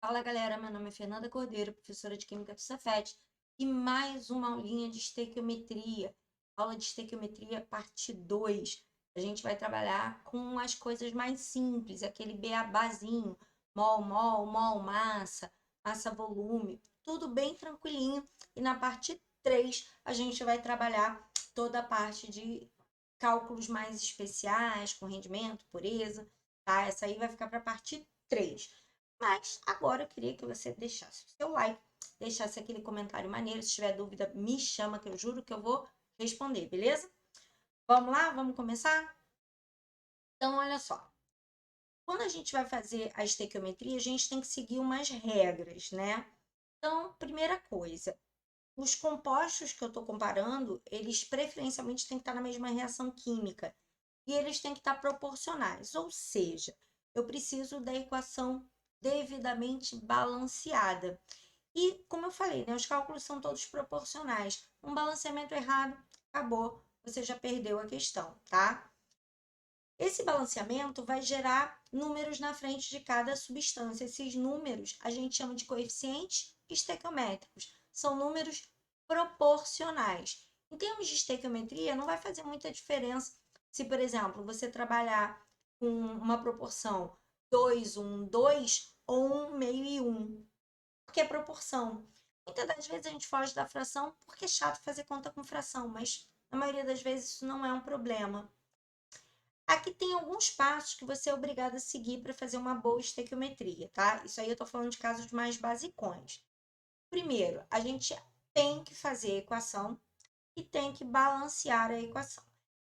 Fala galera, meu nome é Fernanda Cordeiro, professora de Química do Cefet, e mais uma aulinha de estequiometria, aula de estequiometria parte 2. A gente vai trabalhar com as coisas mais simples, aquele beabazinho, mol, massa, massa, volume, tudo bem tranquilinho. E na parte 3 a gente vai trabalhar toda a parte de cálculos mais especiais, com rendimento, pureza, tá? Essa aí vai ficar para a parte 3. Mas agora eu queria que você deixasse o seu like, deixasse aquele comentário maneiro. Se tiver dúvida, me chama que eu juro que eu vou responder, beleza? Vamos lá? Vamos começar? Então, olha só. Quando a gente vai fazer a estequiometria, a gente tem que seguir umas regras, né? Então, primeira coisa, os compostos que eu estou comparando, eles preferencialmente têm que estar na mesma reação química e eles têm que estar proporcionais, ou seja, eu preciso da equação devidamente balanceada. E, como eu falei, né, os cálculos são todos proporcionais. Um balanceamento errado, acabou, você já perdeu a questão, tá? Esse balanceamento vai gerar números na frente de cada substância. Esses números a gente chama de coeficientes estequiométricos. São números proporcionais. Em termos de estequiometria, não vai fazer muita diferença se, por exemplo, você trabalhar com uma proporção 2, 1, 2 ou 1, meio e 1, porque é proporção. Muitas das vezes a gente foge da fração porque é chato fazer conta com fração, mas na maioria das vezes isso não é um problema. Aqui tem alguns passos que você é obrigado a seguir para fazer uma boa estequiometria, tá? Isso aí eu estou falando de casos mais basicões. Primeiro, a gente tem que fazer a equação e tem que balancear a equação.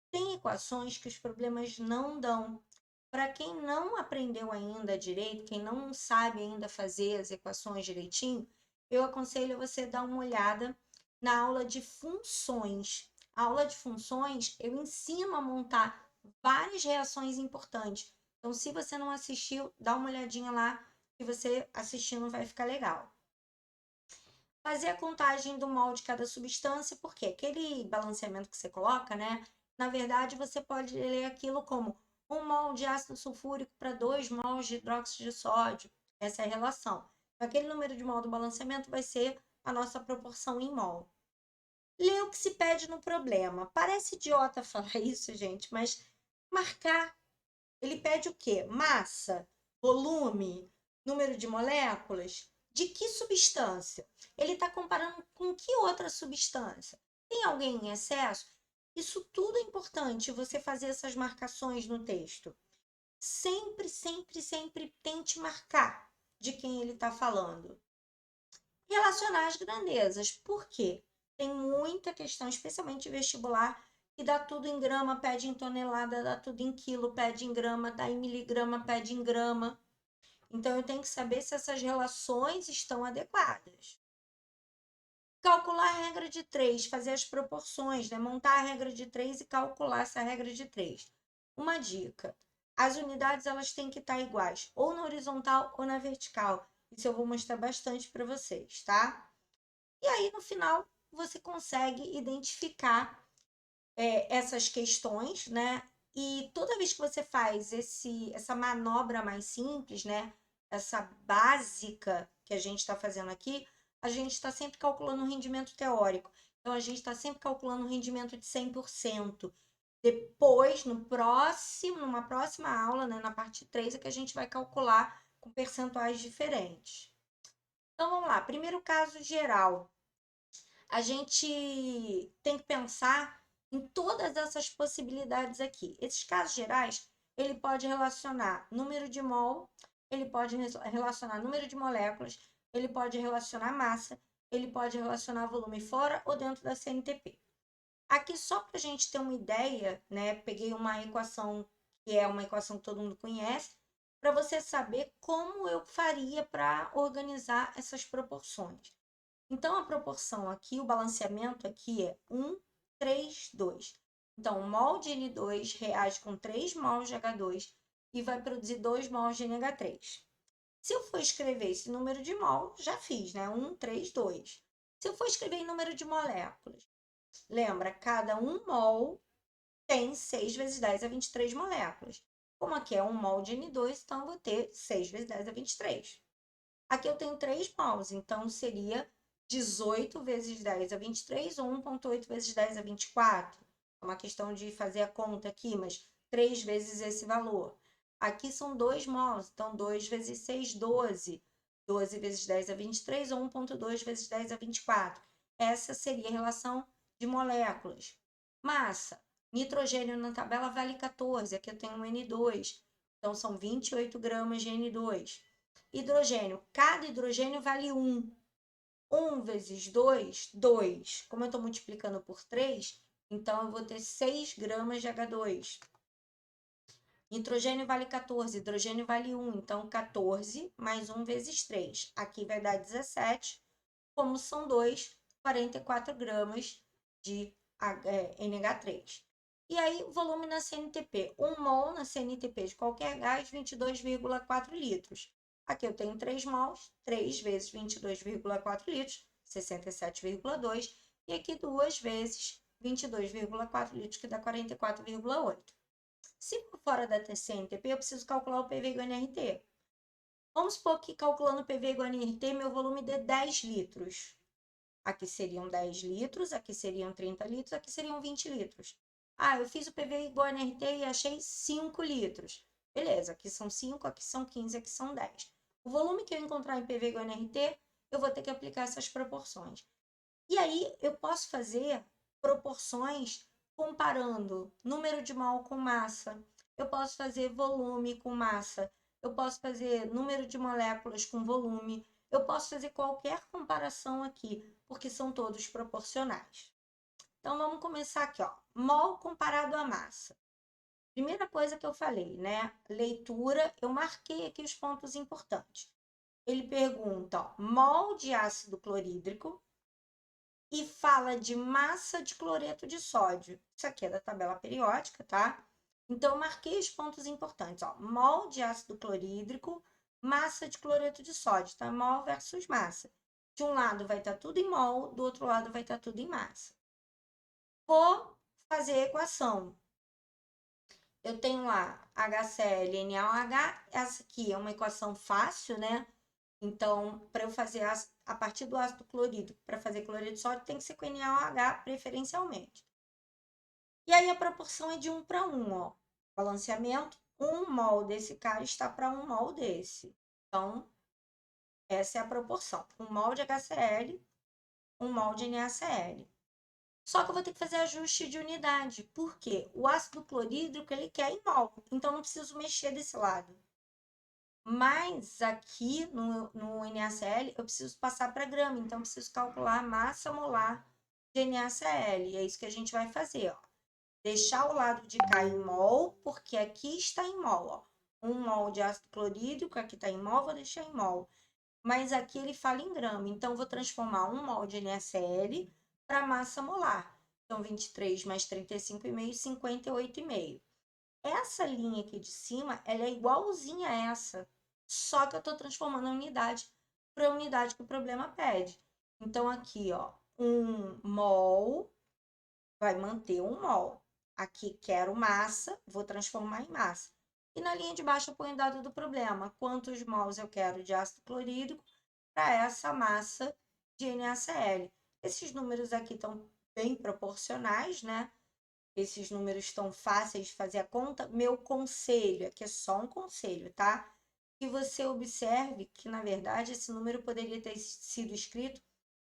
Tem equações que os problemas não dão. Para quem não aprendeu ainda direito, quem não sabe ainda fazer as equações direitinho, eu aconselho você dar uma olhada na aula de funções. A aula de funções, eu ensino a montar várias reações importantes. Então, se você não assistiu, dá uma olhadinha lá, que você assistindo vai ficar legal. Fazer a contagem do mol de cada substância, porque aquele balanceamento que você coloca, né? Na verdade, você pode ler aquilo como 1 mol de ácido sulfúrico para 2 mols de hidróxido de sódio. Essa é a relação. Aquele número de mol do balanceamento vai ser a nossa proporção em mol. Lê o que se pede no problema. Parece idiota falar isso, gente, mas marcar. Ele pede o quê? Massa, volume, número de moléculas. De que substância? Ele está comparando com que outra substância? Tem alguém em excesso? Isso tudo é importante, você fazer essas marcações no texto. Sempre, sempre, sempre tente marcar de quem ele está falando. Relacionar as grandezas. Por quê? Tem muita questão, especialmente vestibular, que dá tudo em grama, pede em tonelada, dá tudo em quilo, pede em grama, dá em miligrama, pede em grama. Então, eu tenho que saber se essas relações estão adequadas. Calcular a regra de 3, fazer as proporções, né? Montar a regra de 3 e calcular essa regra de 3. Uma dica: as unidades elas têm que estar iguais, ou na horizontal ou na vertical. Isso eu vou mostrar bastante para vocês, tá? E aí, no final, você consegue identificar essas questões, né? E toda vez que você faz essa manobra mais simples, né? Essa básica que a gente está fazendo aqui, a gente está sempre calculando um rendimento teórico. Então, a gente está sempre calculando um rendimento de 100%. Depois, numa próxima aula, né, na parte 3, é que a gente vai calcular com percentuais diferentes. Então, vamos lá. Primeiro caso geral, a gente tem que pensar em todas essas possibilidades aqui. Esses casos gerais, ele pode relacionar número de mol, ele pode relacionar número de moléculas, ele pode relacionar massa, ele pode relacionar volume fora ou dentro da CNTP. Aqui, só para a gente ter uma ideia, né, peguei uma equação que é uma equação que todo mundo conhece, para você saber como eu faria para organizar essas proporções. Então, a proporção aqui, o balanceamento aqui é 1, 3, 2. Então, o mol de N2 reage com 3 mols de H2 e vai produzir 2 mols de NH3. Se eu for escrever esse número de mol, já fiz, né? 1, 3, 2. Se eu for escrever em número de moléculas, lembra, cada 1 mol tem 6 vezes 10 a 23 moléculas. Como aqui é 1 mol de N2, então eu vou ter 6 vezes 10 a 23. Aqui eu tenho 3 mols, então seria 18 vezes 10 a 23 ou 1,8 vezes 10 a 24. É uma questão de fazer a conta aqui, mas 3 vezes esse valor. Aqui são 2 mols, então 2 vezes 6, 12. 12 vezes 10 a 23 ou 1,2 vezes 10 a 24. Essa seria a relação de moléculas. Massa. Nitrogênio na tabela vale 14, aqui eu tenho um N2. Então, são 28 gramas de N2. Hidrogênio, cada hidrogênio vale 1. 1 vezes 2, 2. Como eu estou multiplicando por 3, então eu vou ter 6 gramas de H2. Nitrogênio vale 14, hidrogênio vale 1, então 14 mais 1 vezes 3. Aqui vai dar 17, como são 2, 44 gramas de NH3. E aí, volume na CNTP. 1 mol na CNTP de qualquer gás, 22,4 litros. Aqui eu tenho 3 mols, 3 vezes 22,4 litros, 67,2. E aqui 2 vezes 22,4 litros, que dá 44,8. Se for fora da CNTP, eu preciso calcular o PV igual a NRT. Vamos supor que calculando o PV igual a NRT, meu volume dê 10 litros. Aqui seriam 10 litros, aqui seriam 30 litros, aqui seriam 20 litros. Ah, eu fiz o PV igual a NRT e achei 5 litros. Beleza, aqui são 5, aqui são 15, aqui são 10. O volume que eu encontrar em PV igual a NRT, eu vou ter que aplicar essas proporções. E aí, eu posso fazer proporções comparando número de mol com massa. Eu posso fazer volume com massa. Eu posso fazer número de moléculas com volume. Eu posso fazer qualquer comparação aqui, porque são todos proporcionais. Então, vamos começar aqui, ó. Mol comparado à massa. Primeira coisa que eu falei, né? Leitura, eu marquei aqui os pontos importantes. Ele pergunta, ó, mol de ácido clorídrico e fala de massa de cloreto de sódio. Isso aqui é da tabela periódica, tá? Então, eu marquei os pontos importantes, ó. Mol de ácido clorídrico, massa de cloreto de sódio, tá? Mol versus massa. De um lado vai estar tudo em mol, do outro lado vai estar tudo em massa. Vou fazer a equação. Eu tenho lá HCl NaOH, essa aqui é uma equação fácil, né? Então, para eu fazer a partir do ácido clorídrico, para fazer cloreto de sódio, tem que ser com NaOH preferencialmente. E aí a proporção é de 1 para 1, ó. Balanceamento, 1 mol desse cara está para 1 mol desse. Então, essa é a proporção. 1 mol de HCl, 1 mol de NaCl. Só que eu vou ter que fazer ajuste de unidade. Por quê? O ácido clorídrico, ele quer em mol. Então, não preciso mexer desse lado. Mas aqui no NaCl, eu preciso passar para grama. Então, eu preciso calcular a massa molar de NaCl. E é isso que a gente vai fazer, ó. Deixar o lado de cá em mol, porque aqui está em mol, ó. 1 mol de ácido clorídrico, aqui está em mol, vou deixar em mol. Mas aqui ele fala em grama, então vou transformar 1 mol de NaCl para massa molar. Então, 23 mais 35,5, 58,5. Essa linha aqui de cima, ela é igualzinha a essa, só que eu estou transformando a unidade para a unidade que o problema pede. Então, aqui, ó, 1 mol vai manter 1 mol. Aqui quero massa, vou transformar em massa. E na linha de baixo eu ponho o dado do problema. Quantos mols eu quero de ácido clorídrico para essa massa de NaCl? Esses números aqui estão bem proporcionais, né? Esses números estão fáceis de fazer a conta. Meu conselho, aqui é só um conselho, tá? Que você observe que, na verdade, esse número poderia ter sido escrito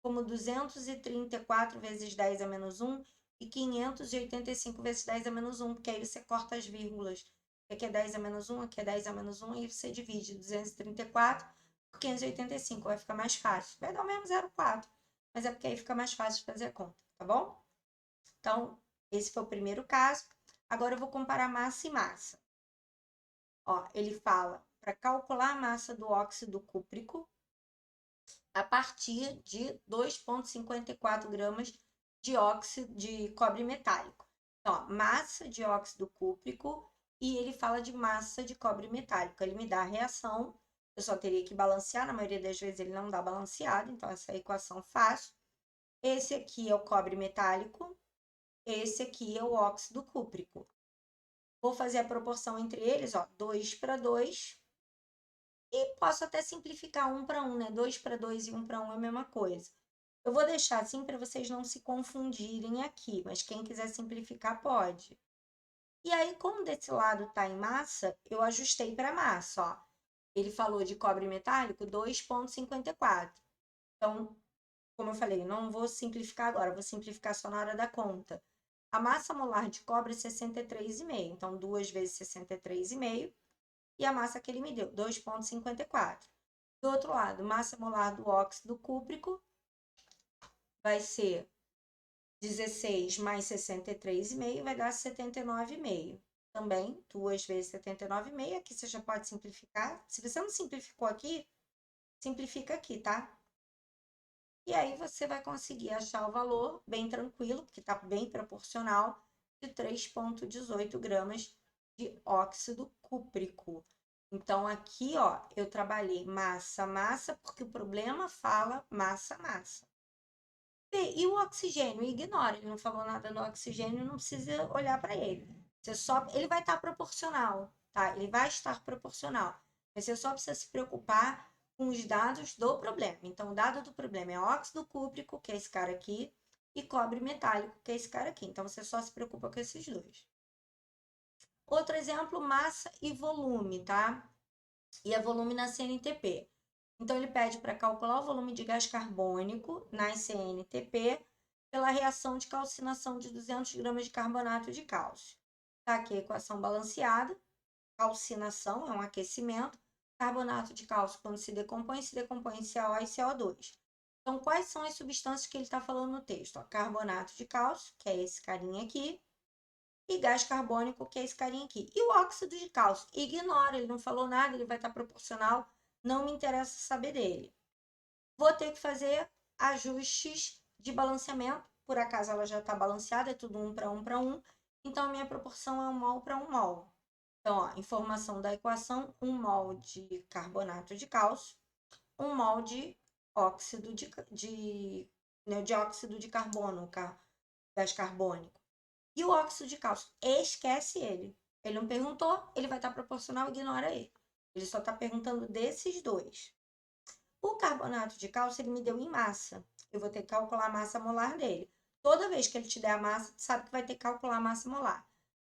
como 234 vezes 10 a menos 1 e 585 vezes 10 a menos 1, porque aí você corta as vírgulas. Aqui é 10 a menos 1, aqui é 10 a menos 1, e você divide 234 por 585, vai ficar mais fácil. Vai dar o mesmo 0,4, mas é porque aí fica mais fácil de fazer a conta, tá bom? Então, esse foi o primeiro caso. Agora eu vou comparar massa e massa. Ó, ele fala para calcular a massa do óxido cúprico a partir de 2,54 gramas de óxido de cobre metálico. Então, ó, massa de óxido cúprico e ele fala de massa de cobre metálico. Ele me dá a reação, eu só teria que balancear, na maioria das vezes ele não dá balanceado, então essa é a equação fácil. Esse aqui é o cobre metálico, esse aqui é o óxido cúprico. Vou fazer a proporção entre eles, ó, 2 para 2. E posso até simplificar 1 para 1, né? 2 para 2 e 1 para 1 é a mesma coisa. Eu vou deixar assim para vocês não se confundirem aqui, mas quem quiser simplificar pode. E aí, como desse lado está em massa, eu ajustei para massa, ó. Ele falou de cobre metálico 2,54. Então, como eu falei, não vou simplificar agora, vou simplificar só na hora da conta. A massa molar de cobre é 63,5. Então, 2 vezes 63,5. E a massa que ele me deu, 2,54. Do outro lado, massa molar do óxido cúprico vai ser 16 mais 63,5 vai dar 79,5. Também, 2 vezes 79,5. Aqui você já pode simplificar. Se você não simplificou aqui, simplifica aqui, tá? E aí você vai conseguir achar o valor bem tranquilo, porque está bem proporcional, de 3,18 gramas de óxido cúprico. Então, aqui, ó, eu trabalhei massa, massa, porque o problema fala massa, massa. E o oxigênio? Ignora, ele não falou nada do oxigênio, não precisa olhar para ele. Você só, ele vai estar proporcional, tá? Ele vai estar proporcional. Mas você só precisa se preocupar com os dados do problema. Então, o dado do problema é óxido cúprico, que é esse cara aqui, e cobre metálico, que é esse cara aqui. Então, você só se preocupa com esses dois. Outro exemplo, massa e volume, tá? E é volume na CNTP. Então, ele pede para calcular o volume de gás carbônico na CNTP pela reação de calcinação de 200 gramas de carbonato de cálcio. Tá aqui a equação balanceada. Calcinação é um aquecimento. Carbonato de cálcio, quando se decompõe em CO e CO2. Então, quais são as substâncias que ele está falando no texto? Ó, carbonato de cálcio, que é esse carinha aqui, e gás carbônico, que é esse carinha aqui. E o óxido de cálcio? Ignora, ele não falou nada, ele vai estar proporcional, não me interessa saber dele. Vou ter que fazer ajustes de balanceamento, por acaso ela já está balanceada, é tudo 1 para 1 para 1, então a minha proporção é 1 mol para 1 mol. Então, ó, informação da equação, 1 mol de carbonato de cálcio, 1 mol de óxido de dióxido de carbono, gás carbônico. E o óxido de cálcio, esquece ele. Ele não perguntou, ele vai estar proporcional, ignora ele. Ele só está perguntando desses dois. O carbonato de cálcio, ele me deu em massa. Eu vou ter que calcular a massa molar dele. Toda vez que ele te der a massa, tu sabe que vai ter que calcular a massa molar.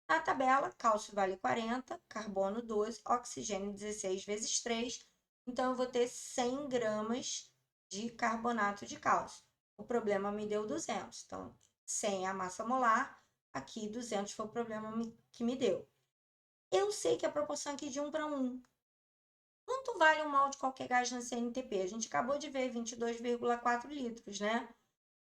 Na tabela, cálcio vale 40, carbono 12, oxigênio 16 vezes 3. Então, eu vou ter 100 gramas de carbonato de cálcio. O problema me deu 200. Então, 100 é a massa molar. Aqui, 200 foi o problema que me deu. Eu sei que a proporção aqui é de 1 para 1. Quanto vale um mol de qualquer gás na CNTP? A gente acabou de ver 22,4 litros, né?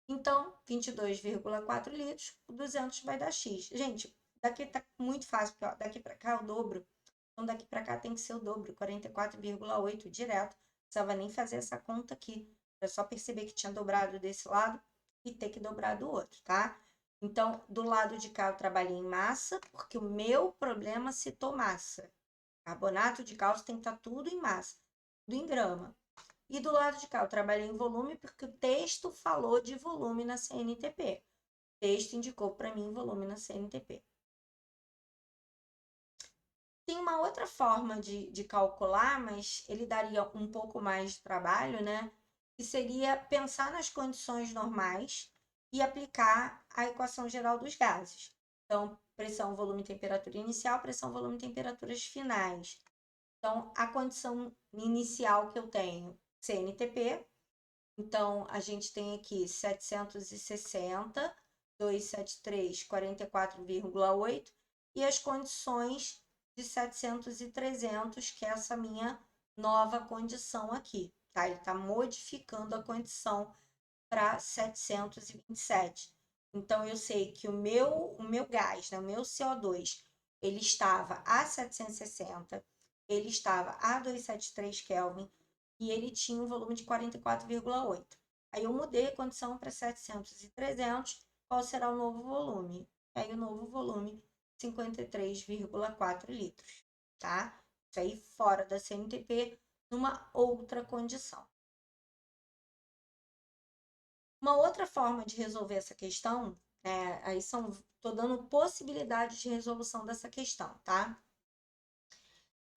Então, 22,4 litros, 200 vai dar X. Gente, daqui tá muito fácil, porque ó, daqui para cá é o dobro. Então, daqui para cá tem que ser o dobro, 44,8 direto. Não precisava nem fazer essa conta aqui. É só perceber que tinha dobrado desse lado e ter que dobrar do outro, tá? Então, do lado de cá eu trabalhei em massa, porque o meu problema citou massa. Carbonato de cálcio tem que estar tudo em massa, tudo em grama. E do lado de cá, eu trabalhei em volume porque o texto falou de volume na CNTP. O texto indicou para mim volume na CNTP. Tem uma outra forma de calcular, mas ele daria um pouco mais de trabalho, né? Que seria pensar nas condições normais e aplicar a equação geral dos gases. Então, pressão, volume, temperatura inicial, pressão, volume, temperaturas finais. Então, a condição inicial que eu tenho, CNTP. Então, a gente tem aqui 760, 273, 44,8 e as condições de 700 e 300, que é essa minha nova condição aqui, tá? Ele está modificando a condição para 727. Então, eu sei que o meu gás, né, o meu CO2, ele estava a 760, ele estava a 273 Kelvin e ele tinha um volume de 44,8. Aí eu mudei a condição para 700 e 300. Qual será o novo volume? Aí o novo volume, 53,4 litros, tá? Isso aí fora da CNTP, numa outra condição. Uma outra forma de resolver essa questão, aí estou dando possibilidades de resolução dessa questão, tá?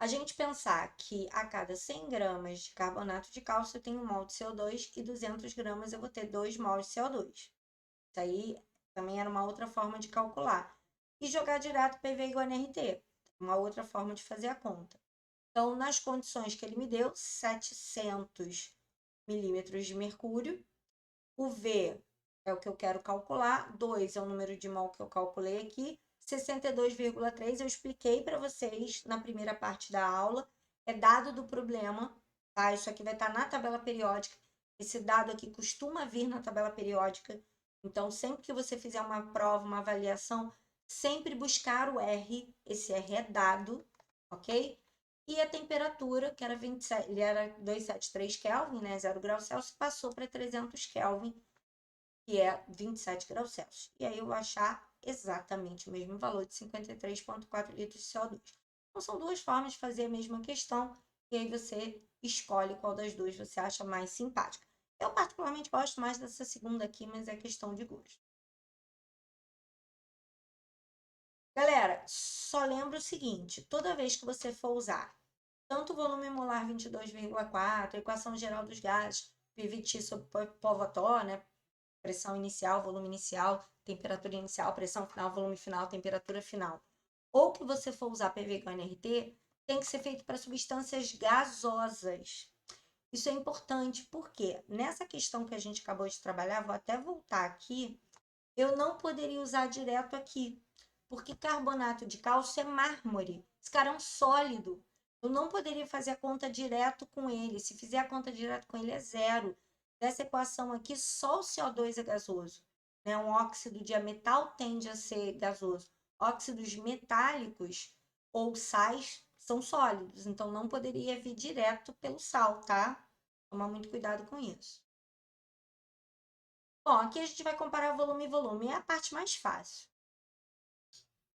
A gente pensar que a cada 100 gramas de carbonato de cálcio eu tenho 1 mol de CO2 e 200 gramas eu vou ter 2 mols de CO2. Isso aí também era uma outra forma de calcular. E jogar direto PV igual a NRT, uma outra forma de fazer a conta. Então, nas condições que ele me deu, 700 milímetros de mercúrio. O V é o que eu quero calcular, 2 é o número de mol que eu calculei aqui, 62,3 eu expliquei para vocês na primeira parte da aula, é dado do problema, tá? Isso aqui vai estar na tabela periódica, esse dado aqui costuma vir na tabela periódica, então sempre que você fizer uma prova, uma avaliação, sempre buscar o R, esse R é dado, ok? E a temperatura, que era 27, ele era 273 Kelvin, né, 0 graus Celsius, passou para 300 Kelvin, que é 27 graus Celsius. E aí eu vou achar exatamente o mesmo valor de 53,4 litros de CO2. Então, são duas formas de fazer a mesma questão, e aí você escolhe qual das duas você acha mais simpática. Eu particularmente gosto mais dessa segunda aqui, mas é questão de gosto. Galera, só lembra o seguinte, toda vez que você for usar tanto o volume molar 22,4, equação geral dos gases, PVT sobre Povató, né? Pressão inicial, volume inicial, temperatura inicial, pressão final, volume final, temperatura final. Ou que você for usar PV com NRT, tem que ser feito para substâncias gasosas. Isso é importante porque nessa questão que a gente acabou de trabalhar, vou até voltar aqui, eu não poderia usar direto aqui, porque carbonato de cálcio é mármore. Esse cara é um sólido. Eu não poderia fazer a conta direto com ele. Se fizer a conta direto com ele, é zero. Dessa equação aqui, só o CO2 é gasoso. Né? Um óxido de metal tende a ser gasoso. Óxidos metálicos ou sais são sólidos. Então, não poderia vir direto pelo sal, tá? Tomar muito cuidado com isso. Bom, aqui a gente vai comparar volume e volume. É a parte mais fácil.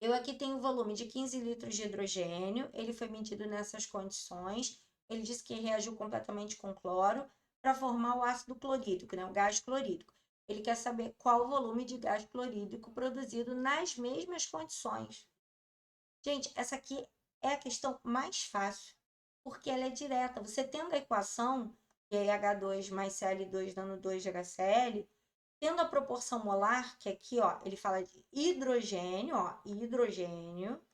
Eu aqui tenho o volume de 15 litros de hidrogênio, ele foi medido nessas condições, ele disse que reagiu completamente com cloro para formar o ácido clorídrico, né, o gás clorídrico. Ele quer saber qual o volume de gás clorídrico produzido nas mesmas condições. Gente, essa aqui é a questão mais fácil, porque ela é direta. Você tendo a equação, que é H2 mais Cl2 dando 2 de HCl, tendo a proporção molar, que aqui, ó, ele fala de hidrogênio, ó, hidrogênio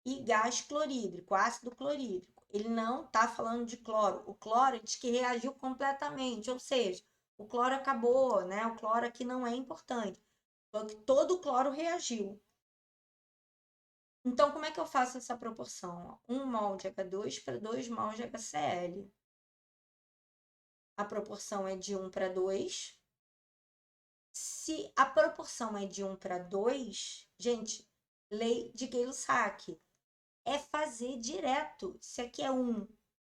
e gás clorídrico, ácido clorídrico. Ele não está falando de cloro. O cloro diz que reagiu completamente, ou seja, o cloro acabou, né? O cloro aqui não é importante. Só que todo o cloro reagiu. Então, como é que eu faço essa proporção? 1 mol de H2 para 2 mol de HCl. A proporção é de 1 para 2. Se a proporção é de 1 para 2, gente, lei de Gay-Lussac, é fazer direto. Se aqui é 1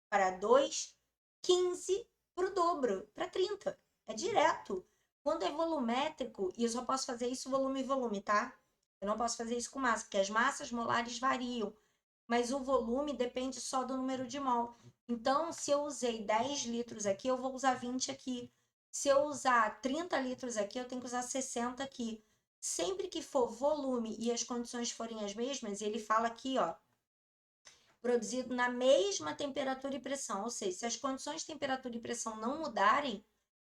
para 2, 15 para o dobro, para 30. É direto. Quando é volumétrico, e eu só posso fazer isso volume e volume, tá? Eu não posso fazer isso com massa, porque as massas molares variam. Mas o volume depende só do número de mol. Então, se eu usei 10 litros aqui, eu vou usar 20 aqui. Se eu usar 30 litros aqui, eu tenho que usar 60 aqui. Sempre que for volume e as condições forem as mesmas, ele fala aqui, ó, produzido na mesma temperatura e pressão. Ou seja, se as condições de temperatura e pressão não mudarem,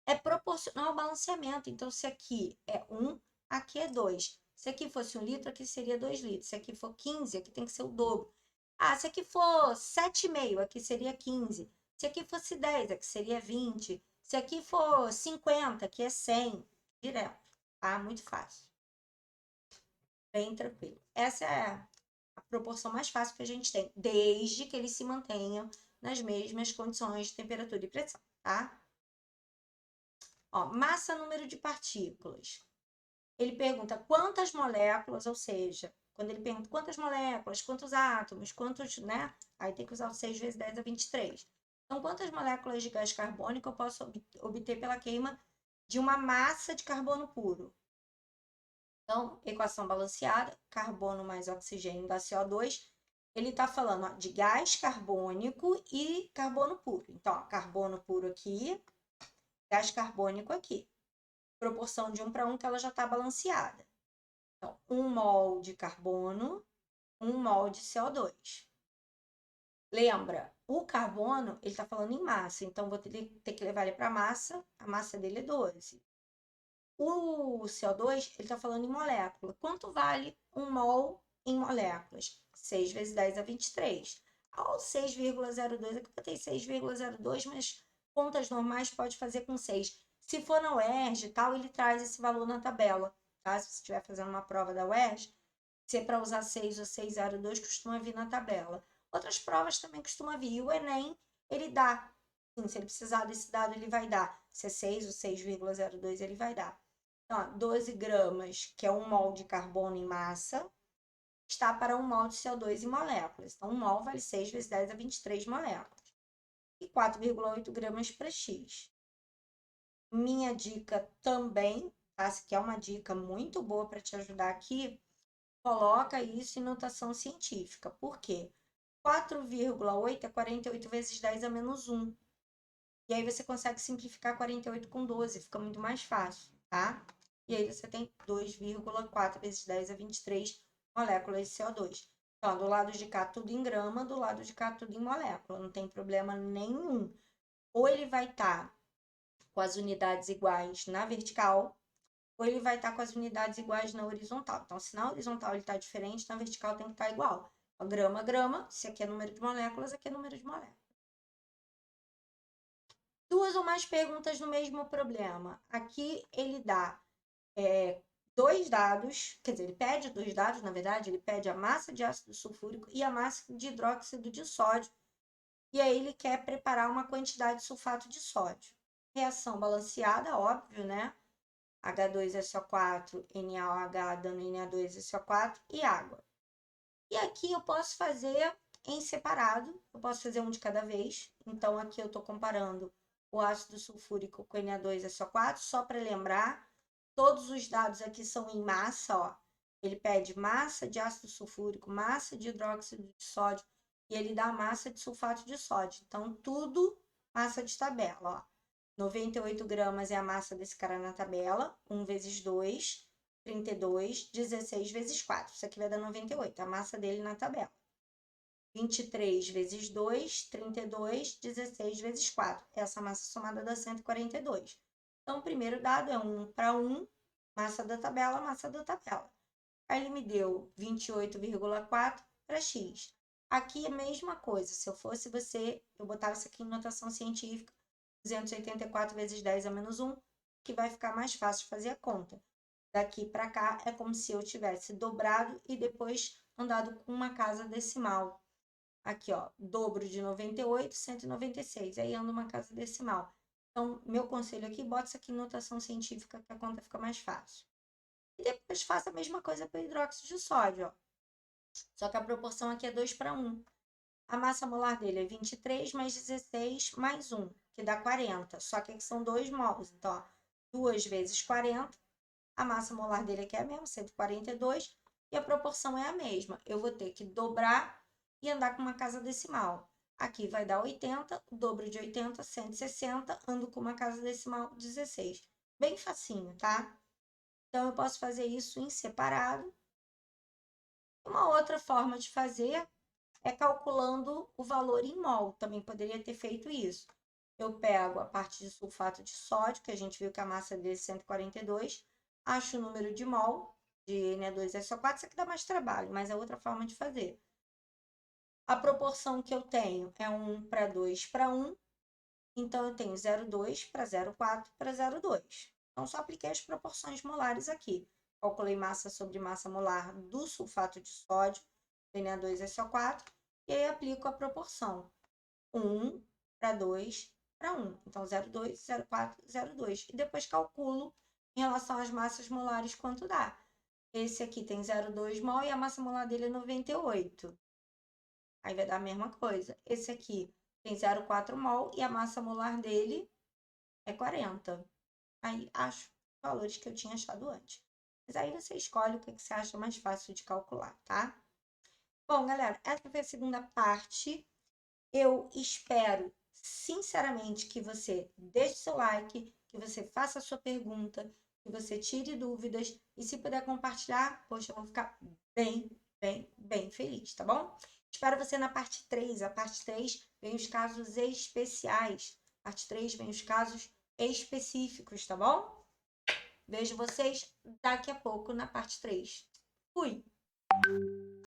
é proporcional ao balanceamento. Então, se aqui é 1, aqui é 2. Se aqui fosse 1 litro, aqui seria 2 litros. Se aqui for 15, aqui tem que ser o dobro. Ah, se aqui for 7,5, aqui seria 15. Se aqui fosse 10, aqui seria 20. Se aqui for 50, aqui é 100. Direto, tá? Muito fácil. Bem tranquilo. Essa é a proporção mais fácil que a gente tem, desde que eles se mantenham nas mesmas condições de temperatura e pressão, tá? Ó, massa, número de partículas. Ele pergunta quantas moléculas, ou seja, quando ele pergunta quantas moléculas, quantos átomos, quantos, né? Aí tem que usar o 6 vezes 10 a 23. Então, quantas moléculas de gás carbônico eu posso obter pela queima de uma massa de carbono puro? Então, equação balanceada, carbono mais oxigênio dá CO2. Ele está falando, ó, de gás carbônico e carbono puro. Então, ó, carbono puro aqui, gás carbônico aqui. Proporção de 1 para 1 que ela já está balanceada. Então, 1 mol de carbono, 1 mol de CO2. Lembra, o carbono, ele está falando em massa, então vou ter que levar ele para massa, a massa dele é 12. O CO2, ele está falando em molécula. Quanto vale 1 mol em moléculas? 6 vezes 10 a 23. Ao 6,02, aqui eu botei 6,02, mas contas normais pode fazer com 6. Se for na UERJ e tal, ele traz esse valor na tabela, tá? Se você estiver fazendo uma prova da UERJ, se é para usar 6 ou 6,02, costuma vir na tabela. Outras provas também costuma vir. E o Enem, ele dá. Sim, se ele precisar desse dado, ele vai dar. Se é 6 ou 6,02, ele vai dar. Então, 12 gramas, que é 1 mol de carbono em massa, está para 1 mol de CO2 em moléculas. Então, 1 mol vale 6 vezes 10 a 23 moléculas. E 4,8 gramas para X. Minha dica também, tá? Essa aqui é uma dica muito boa para te ajudar aqui. Coloca isso em notação científica. Por quê? 4,8 é 48 vezes 10 a menos 1. E aí você consegue simplificar 48 com 12, fica muito mais fácil, tá? E aí você tem 2,4 vezes 10 a 23 moléculas de CO2. Então, do lado de cá tudo em grama, do lado de cá tudo em molécula, não tem problema nenhum. Ou ele vai estar com as unidades iguais na vertical, ou ele vai estar com as unidades iguais na horizontal. Então, se na horizontal ele está diferente, na vertical tem que estar igual. Então, grama, grama, se aqui é número de moléculas, aqui é número de moléculas. Duas ou mais perguntas no mesmo problema. Aqui ele dá dois dados, quer dizer, ele pede dois dados, na verdade, ele pede a massa de ácido sulfúrico e a massa de hidróxido de sódio. E aí ele quer preparar uma quantidade de sulfato de sódio. Reação balanceada, óbvio, né? H2SO4, NaOH dando Na2SO4 e água. E aqui eu posso fazer em separado, eu posso fazer um de cada vez. Então aqui eu estou comparando o ácido sulfúrico com Na2SO4, só para lembrar, todos os dados aqui são em massa, ó. Ele pede massa de ácido sulfúrico, massa de hidróxido de sódio e ele dá massa de sulfato de sódio. Então tudo massa de tabela, ó. 98 gramas é a massa desse cara na tabela, 1 vezes 2, 32, 16 vezes 4. Isso aqui vai dar 98, a massa dele na tabela. 23 vezes 2, 32, 16 vezes 4. Essa massa somada dá 142. Então, o primeiro dado é 1 para 1, massa da tabela, massa da tabela. Aí ele me deu 28,4 para X. Aqui é a mesma coisa. Se eu fosse você, eu botava isso aqui em notação científica, 284 vezes 10 a menos 1, que vai ficar mais fácil de fazer a conta. Daqui para cá é como se eu tivesse dobrado e depois andado com uma casa decimal. Aqui, ó, dobro de 98, 196. Aí anda uma casa decimal. Então, meu conselho aqui, bota isso aqui em notação científica que a conta fica mais fácil. E depois faça a mesma coisa para o hidróxido de sódio, ó. Só que a proporção aqui é 2 para 1. A massa molar dele é 23 mais 16 mais 1, que dá 40. Só que aqui são 2 mols. Então, ó, 2 vezes 40. A massa molar dele aqui é a mesma, 142. E a proporção é a mesma. Eu vou ter que dobrar e andar com uma casa decimal. Aqui vai dar 80, o dobro de 80, 160. Ando com uma casa decimal, 16. Bem facinho, tá? Então, eu posso fazer isso em separado. Uma outra forma de fazer é calculando o valor em mol. Também poderia ter feito isso. Eu pego a parte de sulfato de sódio, que a gente viu que a massa dele é 142, acho o número de mol de Na2SO4, isso aqui dá mais trabalho, mas é outra forma de fazer. A proporção que eu tenho é 1 para 2 para 1, então eu tenho 0,2 para 0,4 para 0,2. Então, só apliquei as proporções molares aqui. Calculei massa sobre massa molar do sulfato de sódio, Na2SO4, e aí aplico a proporção 1 para 2 para 1. Então, 0,2, 0,4, 0,2. E depois calculo em relação às massas molares quanto dá. Esse aqui tem 0,2 mol e a massa molar dele é 98. Aí vai dar a mesma coisa. Esse aqui tem 0,4 mol e a massa molar dele é 40. Aí acho valores que eu tinha achado antes. Mas aí você escolhe o que você acha mais fácil de calcular, tá? Bom, galera, essa foi a segunda parte. Eu espero, sinceramente, que você deixe seu like, que você faça a sua pergunta, que você tire dúvidas e se puder compartilhar, poxa, eu vou ficar bem feliz, tá bom? Espero você na parte 3. A parte 3 vem os casos especiais. Parte 3 vem os casos específicos, tá bom? Vejo vocês daqui a pouco na parte 3. Fui!